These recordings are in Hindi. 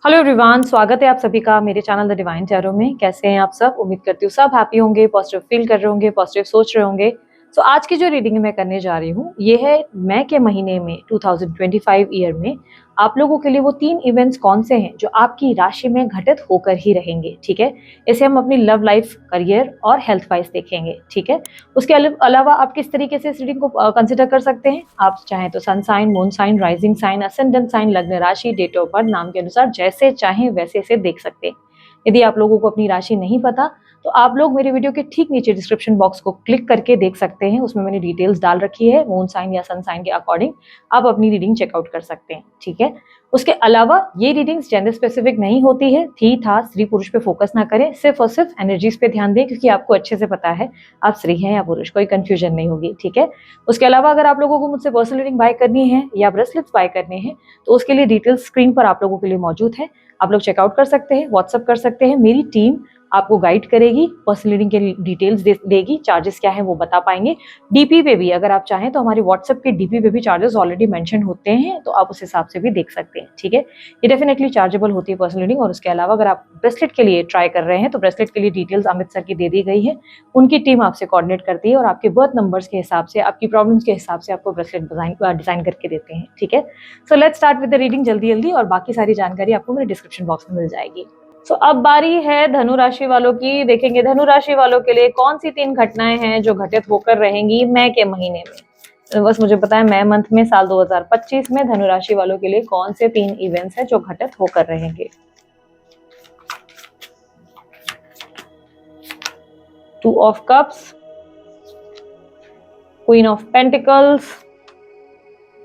हेलो एवरीवन, स्वागत है आप सभी का मेरे चैनल द डिवाइन टैरो में। कैसे हैं आप सब? उम्मीद करती हूँ सब हैप्पी होंगे, पॉजिटिव फील कर रहे होंगे, पॉजिटिव सोच रहे होंगे। सो आज की जो रीडिंग मैं करने जा रही हूँ ये है मई के महीने में 2025 ईयर में आप लोगों के लिए वो 3 इवेंट्स कौन से हैं जो आपकी राशि में घटित होकर ही रहेंगे। ठीक है, इसे हम अपनी लव लाइफ, करियर और हेल्थ वाइज देखेंगे। ठीक है, उसके अलावा आप किस तरीके से इस रीडिंग को कंसिडर कर सकते हैं। आप चाहें तो sun sign, moon sign, rising sign, ascendant sign, लग्न राशि, डेट ऑफ बर्थ, नाम के अनुसार जैसे चाहें वैसे इसे देख सकते हैं। यदि आप लोगों को अपनी राशि नहीं पता तो आप लोग मेरे वीडियो के ठीक नीचे डिस्क्रिप्शन बॉक्स को क्लिक करके देख सकते हैं। उसमें मैंने डिटेल्स डाल रखी है, मून साइन या सन साइन के अकॉर्डिंग आप अपनी रीडिंग चेकआउट कर सकते हैं। ठीक है, उसके अलावा ये रीडिंग्स जेंडर स्पेसिफिक नहीं होती है। थी था स्त्री पुरुष पे फोकस ना करें, सिर्फ और सिर्फ एनर्जीज पे ध्यान दें, क्योंकि आपको अच्छे से पता है आप स्त्री हैं या पुरुष, कोई कंफ्यूजन नहीं होगी। ठीक है, उसके अलावा अगर आप लोगों को मुझसे पर्सनल रीडिंग बाय करनी है या ब्रेसलेट्स बाय करने हैं तो उसके लिए डिटेल्स स्क्रीन पर आप लोगों के लिए मौजूद है। आप लोग चेकआउट कर सकते हैं, व्हाट्सअप कर सकते हैं। मेरी टीम आपको गाइड करेगी, पर्सनल रीडिंग के डिटेल्स देगी, चार्जेस क्या है वो बता पाएंगे। डीपी पे भी अगर आप चाहें तो हमारी व्हाट्सएप के डीपी पे भी चार्जेस ऑलरेडी मेंशन होते हैं, तो आप उस हिसाब से भी देख सकते हैं। ठीक है, ये डेफिनेटली चार्जेबल होती है पर्सनल रीडिंग। और उसके अलावा अगर आप ब्रेसलेट के लिए ट्राई कर रहे हैं तो ब्रेसलेट के लिए डिटेल्स अमित सर की दे दी गई है, उनकी टीम आपसे कोऑर्डिनेट करती है और आपके बर्थ नंबर्स के हिसाब से, आपकी प्रॉब्लम्स के हिसाब से आपको ब्रेसलेट डिजाइन करके देते हैं। ठीक है, so let's start with the reading जल्दी जल्दी, और बाकी सारी जानकारी आपको मेरे डिस्क्रिप्शन बॉक्स में मिल जाएगी। तो अब बारी है धनु राशि वालों की। देखेंगे धनु राशि वालों के लिए कौन सी 3 घटनाएं हैं जो घटित होकर रहेंगी मई के महीने में। तो बस मुझे पता है मई मंथ में साल 2025 में धनु राशि वालों के लिए कौन से 3 इवेंट्स हैं जो घटित होकर रहेंगे। 2 of cups, queen of pentacles,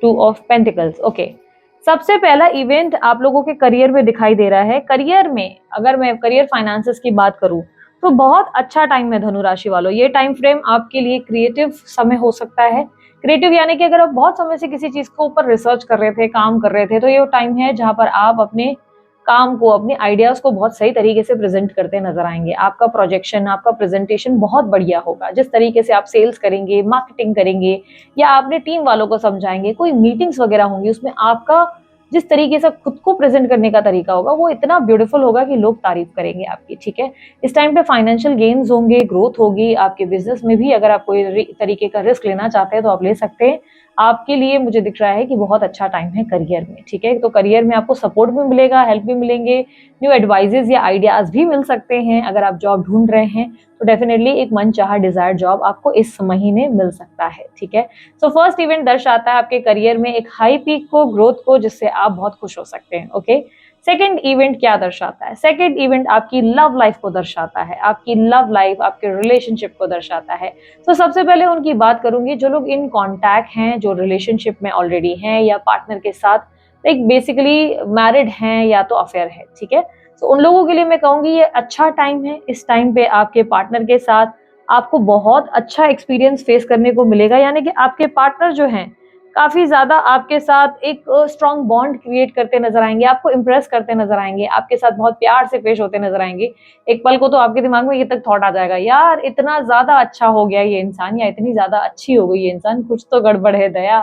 2 of pentacles. Okay, सबसे पहला इवेंट आप लोगों के करियर में दिखाई दे रहा है। करियर में अगर मैं करियर फाइनेंसेस की बात करूं तो बहुत अच्छा टाइम है धनु राशि वालों। ये टाइम फ्रेम आपके लिए क्रिएटिव समय हो सकता है। क्रिएटिव यानी कि अगर आप बहुत समय से किसी चीज को ऊपर रिसर्च कर रहे थे, काम कर रहे थे, तो ये टाइम है जहां पर आप अपने काम को, अपने आइडियाज को बहुत सही तरीके से प्रेजेंट करते नजर आएंगे। आपका प्रोजेक्शन, आपका प्रेजेंटेशन बहुत बढ़िया होगा। जिस तरीके से आप सेल्स करेंगे, मार्केटिंग करेंगे या अपने टीम वालों को समझाएंगे, कोई मीटिंग्स वगैरह होंगी, उसमें आपका जिस तरीके से खुद को प्रेजेंट करने का तरीका होगा वो इतना ब्यूटीफुल होगा कि लोग तारीफ करेंगे आपकी। ठीक है, इस टाइम पे फाइनेंशियल गेन्स होंगे, ग्रोथ होगी आपके बिजनेस में भी। अगर आप कोई तरीके का रिस्क लेना चाहते हैं तो आप ले सकते हैं। आपके लिए मुझे दिख रहा है कि बहुत अच्छा टाइम है करियर में। ठीक है, तो करियर में आपको सपोर्ट भी मिलेगा, हेल्प भी मिलेंगे, न्यू एडवाइजेज या आइडियाज भी मिल सकते हैं। अगर आप जॉब ढूंढ रहे हैं तो डेफिनेटली एक मनचाहा डिजायर्ड जॉब आपको इस महीने मिल सकता है। ठीक है, सो फर्स्ट इवेंट दर्शाता है आपके करियर में एक हाई पीक को, ग्रोथ को, जिससे आप बहुत खुश हो सकते हैं। ओके, सेकेंड इवेंट क्या दर्शाता है? सेकेंड इवेंट आपकी लव लाइफ को दर्शाता है, आपकी लव लाइफ, आपके रिलेशनशिप को दर्शाता है। तो सबसे पहले उनकी बात करूंगी जो लोग इन कॉन्टैक्ट हैं, जो रिलेशनशिप में ऑलरेडी हैं या पार्टनर के साथ एक बेसिकली मैरिड हैं या तो अफेयर है। ठीक है, तो उन लोगों के लिए मैं कहूंगी ये अच्छा टाइम है। इस टाइम पे आपके पार्टनर के साथ आपको बहुत अच्छा एक्सपीरियंस फेस करने को मिलेगा, यानी कि आपके पार्टनर जो हैं काफी ज्यादा आपके साथ एक स्ट्रॉन्ग बॉन्ड क्रिएट करते नजर आएंगे, आपको इम्प्रेस करते नजर आएंगे, आपके साथ बहुत प्यार से पेश होते नजर आएंगे। एक पल को तो आपके दिमाग में ये तक थॉट आ जाएगा, यार इतना ज्यादा अच्छा हो गया ये इंसान, या इतनी ज्यादा अच्छी हो गई ये इंसान, कुछ तो गड़बड़ है दया।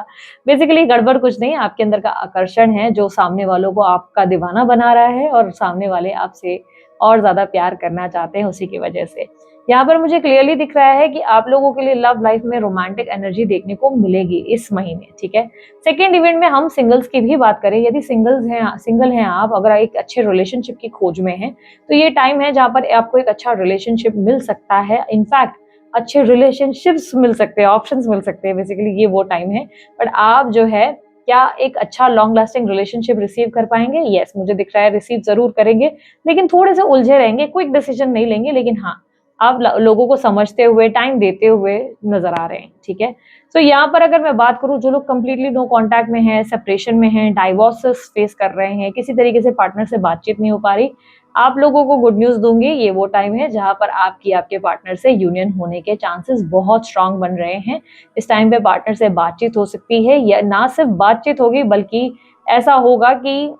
बेसिकली गड़बड़ कुछ नहीं, आपके अंदर का आकर्षण है जो सामने वालों को आपका दीवाना बना रहा है और सामने वाले आपसे और ज्यादा प्यार करना चाहते हैं उसी की वजह से। यहाँ पर मुझे क्लियरली दिख रहा है कि आप लोगों के लिए लव लाइफ में रोमांटिक एनर्जी देखने को मिलेगी इस महीने। ठीक है, सेकेंड इवेंट में हम सिंगल्स की भी बात करें, यदि सिंगल हैं आप, अगर एक अच्छे रिलेशनशिप की खोज में हैं तो ये टाइम है जहाँ पर आपको एक अच्छा रिलेशनशिप मिल सकता है। इनफैक्ट अच्छे रिलेशनशिप्स मिल सकते हैं, ऑप्शंस मिल सकते हैं। बेसिकली ये वो टाइम है, बट आप जो है क्या एक अच्छा लॉन्ग लास्टिंग रिलेशनशिप रिसीव कर पाएंगे? यस, मुझे दिख रहा है रिसीव जरूर करेंगे, लेकिन थोड़े से उलझे रहेंगे, क्विक डिसीजन नहीं लेंगे, लेकिन हाँ आप लोगों को समझते हुए, टाइम देते हुए नजर आ रहे हैं। ठीक है, तो यहाँ पर अगर मैं बात करूं जो लोग कंप्लीटली नो कांटेक्ट में हैं, सेपरेशन में हैं, डाइवोर्सेस फेस कर रहे हैं, किसी तरीके से पार्टनर से बातचीत नहीं हो पा रही, आप लोगों को गुड न्यूज दूंगी। ये वो टाइम है जहां पर आपके पार्टनर से यूनियन होने के चांसेस बहुत स्ट्रांग बन रहे हैं। इस टाइम पे पार्टनर से बातचीत हो सकती है, या ना सिर्फ बातचीत होगी बल्कि ऐसा होगा कि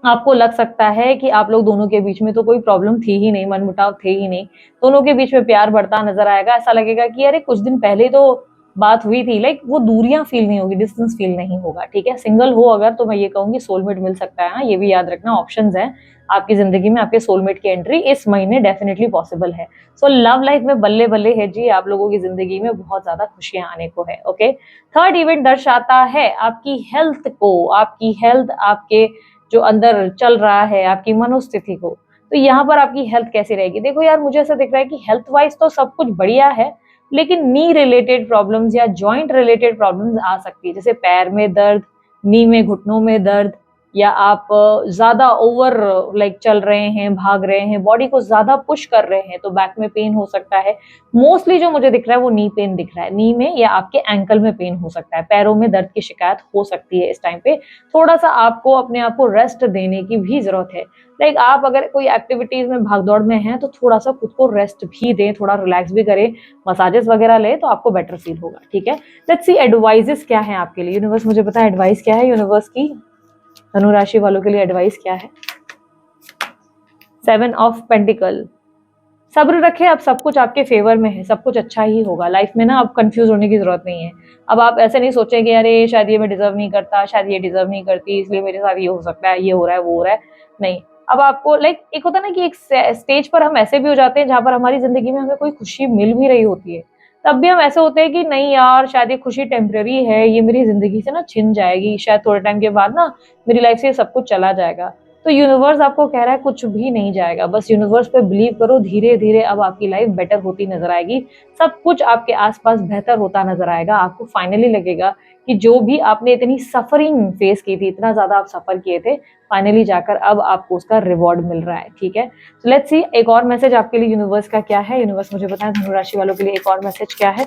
आपको लग सकता है कि आप लोग दोनों के बीच में तो कोई प्रॉब्लम थी ही नहीं, मनमुटाव थे ही नहीं, दोनों के बीच में प्यार बढ़ता नजर आएगा। ऐसा लगेगा कि अरे कुछ दिन पहले तो बात हुई थी, लाइक वो दूरियां फील नहीं होगी, डिस्टेंस फील नहीं होगा, ठीक है। सिंगल हो अगर तो मैं ये कहूंगी सोलमेट मिल सकता है, हाँ, ये भी याद रखना, ऑप्शंस हैं आपकी जिंदगी में, आपके सोलमेट की एंट्री इस महीने डेफिनेटली पॉसिबल है। सो लव लाइफ में बल्ले बल्ले है जी, आप लोगों की जिंदगी में बहुत ज्यादा खुशियां आने को है। ओके, थर्ड इवेंट दर्शाता है आपकी हेल्थ को, आपकी हेल्थ, आपके जो अंदर चल रहा है, आपकी मनोस्थिति को। तो यहाँ पर आपकी हेल्थ कैसी रहेगी? देखो यार, मुझे ऐसा दिख रहा है कि हेल्थ वाइज तो सब कुछ बढ़िया है, लेकिन नी रिलेटेड प्रॉब्लम्स या जॉइंट रिलेटेड प्रॉब्लम्स आ सकती है, जैसे पैर में दर्द, नी में, घुटनों में दर्द, या आप ज्यादा ओवर लाइक चल रहे हैं, भाग रहे हैं, बॉडी को ज्यादा पुश कर रहे हैं तो बैक में पेन हो सकता है। मोस्टली जो मुझे दिख रहा है वो नी पेन दिख रहा है, नी में या आपके एंकल में पेन हो सकता है, पैरों में दर्द की शिकायत हो सकती है इस टाइम पे। थोड़ा सा आपको अपने आप को रेस्ट देने की भी जरूरत है। लाइक आप अगर कोई एक्टिविटीज में भागदौड़ में हैं तो थोड़ा सा खुद को रेस्ट भी दें, थोड़ा रिलैक्स भी करें, मसाजेस वगैरह ले तो आपको बेटर फील होगा, ठीक है। लेट्स सी एडवाइजेस क्या है आपके लिए। यूनिवर्स मुझे पता है एडवाइस क्या है, यूनिवर्स की धनु राशि वालों के लिए एडवाइस क्या है। 7 ऑफ पेंटिकल, सब्र रखें, अब सब कुछ आपके फेवर में है, सब कुछ अच्छा ही होगा लाइफ में ना, अब कंफ्यूज होने की जरूरत नहीं है। अब आप ऐसे नहीं सोचेंगे अरे शायद ये मैं डिजर्व नहीं करता, शायद ये डिजर्व नहीं करती, इसलिए मेरे साथ ये हो सकता है, ये हो रहा है, वो हो रहा है, नहीं। अब आपको लाइक एक होता है ना कि एक स्टेज पर हम ऐसे भी हो जाते हैं जहां पर हमारी जिंदगी में हमें कोई खुशी मिल भी रही होती है, तब भी हम ऐसे होते हैं कि नहीं यार शायद ये खुशी टेम्पररी है, ये मेरी जिंदगी से ना छिन जाएगी, शायद थोड़े टाइम के बाद ना मेरी लाइफ से ये सब कुछ चला जाएगा। तो यूनिवर्स आपको कह रहा है कुछ भी नहीं जाएगा, बस यूनिवर्स पे बिलीव करो, धीरे धीरे अब आपकी लाइफ बेटर होती नजर आएगी, सब कुछ आपके आसपास बेहतर होता नजर आएगा। आपको फाइनली लगेगा कि जो भी आपने इतनी सफरिंग फेस की थी, इतना ज्यादा आप सफर किए थे, फाइनली जाकर अब आपको उसका रिवॉर्ड मिल रहा है, ठीक है। तो लेट्स सी एक और मैसेज आपके लिए यूनिवर्स का क्या है। यूनिवर्स मुझे बताएं धनु राशि वालों के लिए एक और मैसेज क्या है।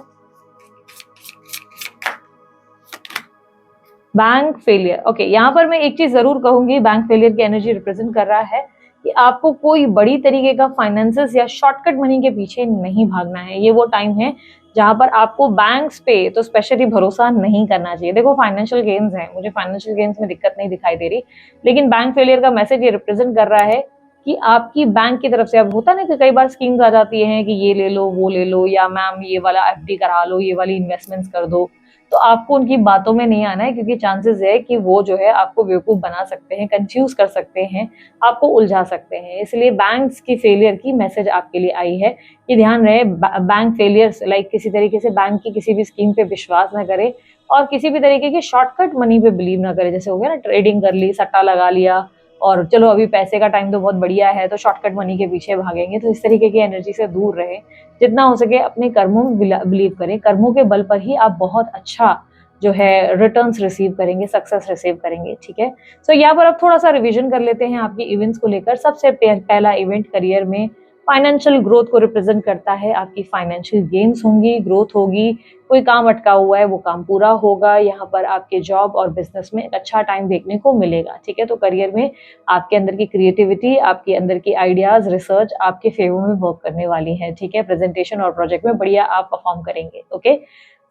बैंक फेलियर, ओके, यहाँ पर मैं एक चीज जरूर कहूंगी, बैंक फेलियर की एनर्जी रिप्रेजेंट कर रहा है कि आपको कोई बड़ी तरीके का फाइनेंसेस या शॉर्टकट मनी के पीछे नहीं भागना है। ये वो टाइम है जहां पर आपको बैंक्स पे तो स्पेशली भरोसा नहीं करना चाहिए। देखो फाइनेंशियल गेन्स है, मुझे फाइनेंशियल गेन्स में दिक्कत नहीं दिखाई दे रही, लेकिन बैंक फेलियर का मैसेज ये रिप्रेजेंट कर रहा है कि आपकी बैंक की तरफ से, अब होता ना कि कई बार स्कीम्स आ जाती हैं कि ये ले लो, वो ले लो, या मैम ये वाला एफडी करा लो, ये वाली इन्वेस्टमेंट्स कर दो, तो आपको उनकी बातों में नहीं आना है, क्योंकि चांसेस है कि वो जो है आपको बेवकूफ बना सकते हैं, कंफ्यूज कर सकते हैं, आपको उलझा सकते हैं। इसलिए बैंक्स की फेलियर की मैसेज आपके लिए आई है कि ध्यान रहे, बैंक फेलियर्स लाइक किसी तरीके से बैंक की किसी भी स्कीम पे विश्वास ना करें और किसी भी तरीके की शॉर्टकट मनी पे बिलीव ना करें। जैसे हो गया ना, ट्रेडिंग कर ली, सट्टा लगा लिया, और चलो अभी पैसे का टाइम तो बहुत बढ़िया है तो शॉर्टकट मनी के पीछे भागेंगे, तो इस तरीके की एनर्जी से दूर रहे। जितना हो सके अपने कर्मों में बिलीव करें, कर्मों के बल पर ही आप बहुत अच्छा जो है रिटर्न्स रिसीव करेंगे, सक्सेस रिसीव करेंगे, ठीक है। सो यहाँ पर अब थोड़ा सा रिवीजन कर लेते हैं आपके इवेंट्स को लेकर। सबसे पहला इवेंट करियर में फाइनेंशियल ग्रोथ को रिप्रेजेंट करता है, आपकी फाइनेंशियल गेन्स होंगी, ग्रोथ होगी, कोई काम अटका हुआ है वो काम पूरा होगा, यहाँ पर आपके जॉब और बिजनेस में एक अच्छा टाइम देखने को मिलेगा, ठीक है। तो करियर में आपके अंदर की क्रिएटिविटी, आपके अंदर की आइडियाज, रिसर्च आपके फेवर में वर्क करने वाली है, ठीक है। प्रेजेंटेशन और प्रोजेक्ट में बढ़िया आप परफॉर्म करेंगे, ओके।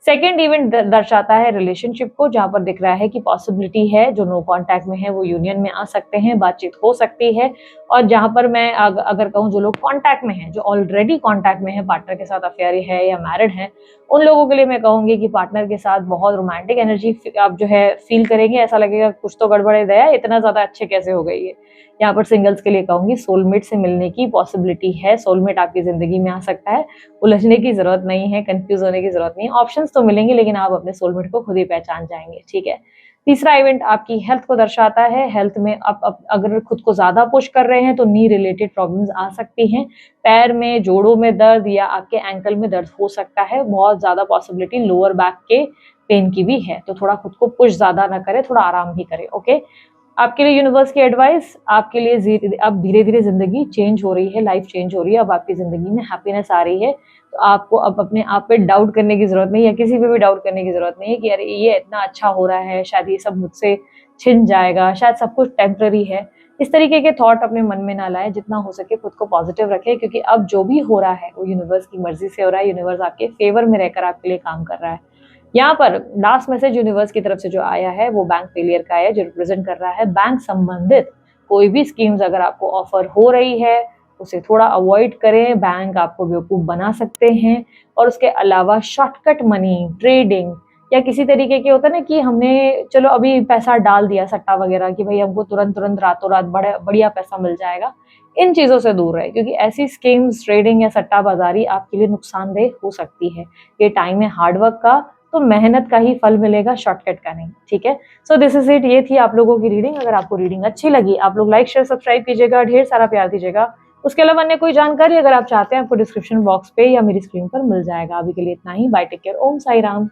सेकेंड इवेंट दर्शाता है रिलेशनशिप को, जहां पर दिख रहा है कि पॉसिबिलिटी है जो नो कांटेक्ट में है वो यूनियन में आ सकते हैं, बातचीत हो सकती है। और जहां पर मैं अगर कहूँ जो लोग कांटेक्ट में हैं, जो ऑलरेडी कांटेक्ट में है, पार्टनर के साथ अफेयर है या मैरिड है, उन लोगों के लिए मैं कहूंगी कि पार्टनर के साथ बहुत रोमांटिक एनर्जी आप जो है फील करेंगे, ऐसा लगेगा कुछ तो गड़बड़ है, दया इतना ज्यादा अच्छे कैसे हो गई है। यहाँ पर सिंगल्स के लिए कहूंगी सोलमेट से मिलने की पॉसिबिलिटी है, सोलमेट आपकी जिंदगी में आ सकता है, उलझने की जरूरत नहीं है, कंफ्यूज होने की जरूरत नहीं है, ऑप्शंस तो मिलेंगे लेकिन आप अपने सोलमेट को खुद ही पहचान जाएंगे, ठीक है। तीसरा इवेंट आपकी हेल्थ को दर्शाता है, हेल्थ में आप अगर खुद को ज्यादा पुश कर रहे हैं तो नी रिलेटेड प्रॉब्लम्स आ सकती हैं, पैर में, जोड़ों में दर्द या आपके एंकल में दर्द हो सकता है, बहुत ज्यादा पॉसिबिलिटी लोअर बैक के पेन की भी है, तो थोड़ा खुद को पुश ज्यादा ना करें, थोड़ा आराम भी करें, ओके। आपके लिए यूनिवर्स की एडवाइस, आपके लिए अब धीरे धीरे जिंदगी चेंज हो रही है, लाइफ चेंज हो रही है, अब आपकी जिंदगी में हैप्पीनेस आ रही है, तो आपको अब अपने आप पे डाउट करने की जरूरत नहीं है, या किसी पे भी डाउट करने की जरूरत नहीं है कि अरे ये इतना अच्छा हो रहा है, शायद ये सब मुझसे छिन जाएगा, शायद सब कुछ टेम्पररी है। इस तरीके के थॉट अपने मन में ना लाए, जितना हो सके खुद को पॉजिटिव रखें, क्योंकि अब जो भी हो रहा है वो यूनिवर्स की मर्जी से हो रहा है, यूनिवर्स आपके फेवर में रहकर आपके लिए काम कर रहा है। यहाँ पर लास्ट मैसेज यूनिवर्स की तरफ से जो आया है वो बैंक फेलियर का है, जो रिप्रेजेंट कर रहा है बैंक संबंधित कोई भी स्कीम्स अगर आपको ऑफर हो रही है, उसे थोड़ा अवॉइड करें। बैंक आपको बेवकूफ़ बना सकते हैं। और उसके अलावा शॉर्टकट मनी, ट्रेडिंग या किसी तरीके के होता है ना कि हमने चलो अभी पैसा डाल दिया सट्टा वगैरह कि भाई हमको तुरंत रातों रात बढ़िया पैसा मिल जाएगा, इन चीज़ों से दूर रहे, क्योंकि ऐसी स्कीम्स, ट्रेडिंग या सट्टा बाजारी आपके लिए नुकसानदेह हो सकती है। ये टाइम है हार्डवर्क का, तो मेहनत का ही फल मिलेगा, शॉर्टकट का नहीं। ठीक है, सो दिस इज इट। ये थी आप लोगों की रीडिंग। अगर आपको रीडिंग अच्छी लगी, आप लोग लाइक शेयर सब्सक्राइब कीजिएगा, ढेर सारा प्यार दीजिएगा। उसके अलावा अन्य कोई जानकारी अगर आप चाहते हैं, आपको डिस्क्रिप्शन बॉक्स पे या मेरी स्क्रीन पर मिल जाएगा। अभी के लिए इतना ही। बाय, टेक केयर, ओम साई राम।